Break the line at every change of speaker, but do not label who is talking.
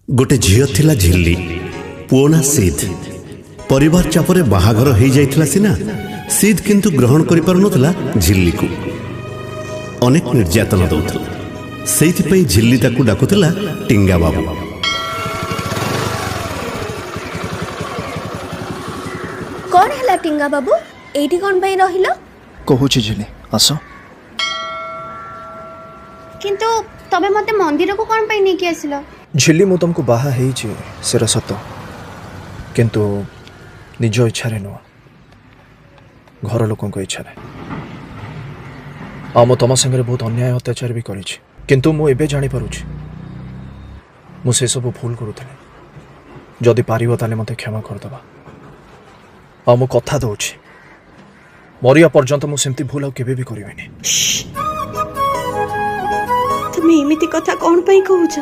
गोटे झील थिला झिल्ली पुओ ना सिद्ध परिवार चापरे बाहाघर हो जाइथिला सिना सिद्ध किंतु ग्रहण करि पारु नथला झिल्ली को अनेक निर्यातना दउथला सेइथि पई झिल्ली ताकू डाकुथला टिंगा बाबू।
कौन है टिंगा बाबू एठी कौन पई रहिलो
कहूची झिल्ली आस
किंतु तबे मते मंदिर को कौन पई नेकी आसिलो
झिल्ली मु तुमको बाहा हेइची सेरा सत किंतु निज इच्छा रे नुआ घर लोकों को इच्छा रे आम तुम संगे बहुत अन्याय अत्याचार भी करी किंतु मु एबे जानि पारुछि मु से सब भूल करूथले जदि पारिबो ताले मते क्षमा कर दबा आ मु कथा दउछि मरिया पर्यंत मु सेमती भूल आ केबे भी करिवेनी।
तुम एमिति कथा कौन पई कहूछ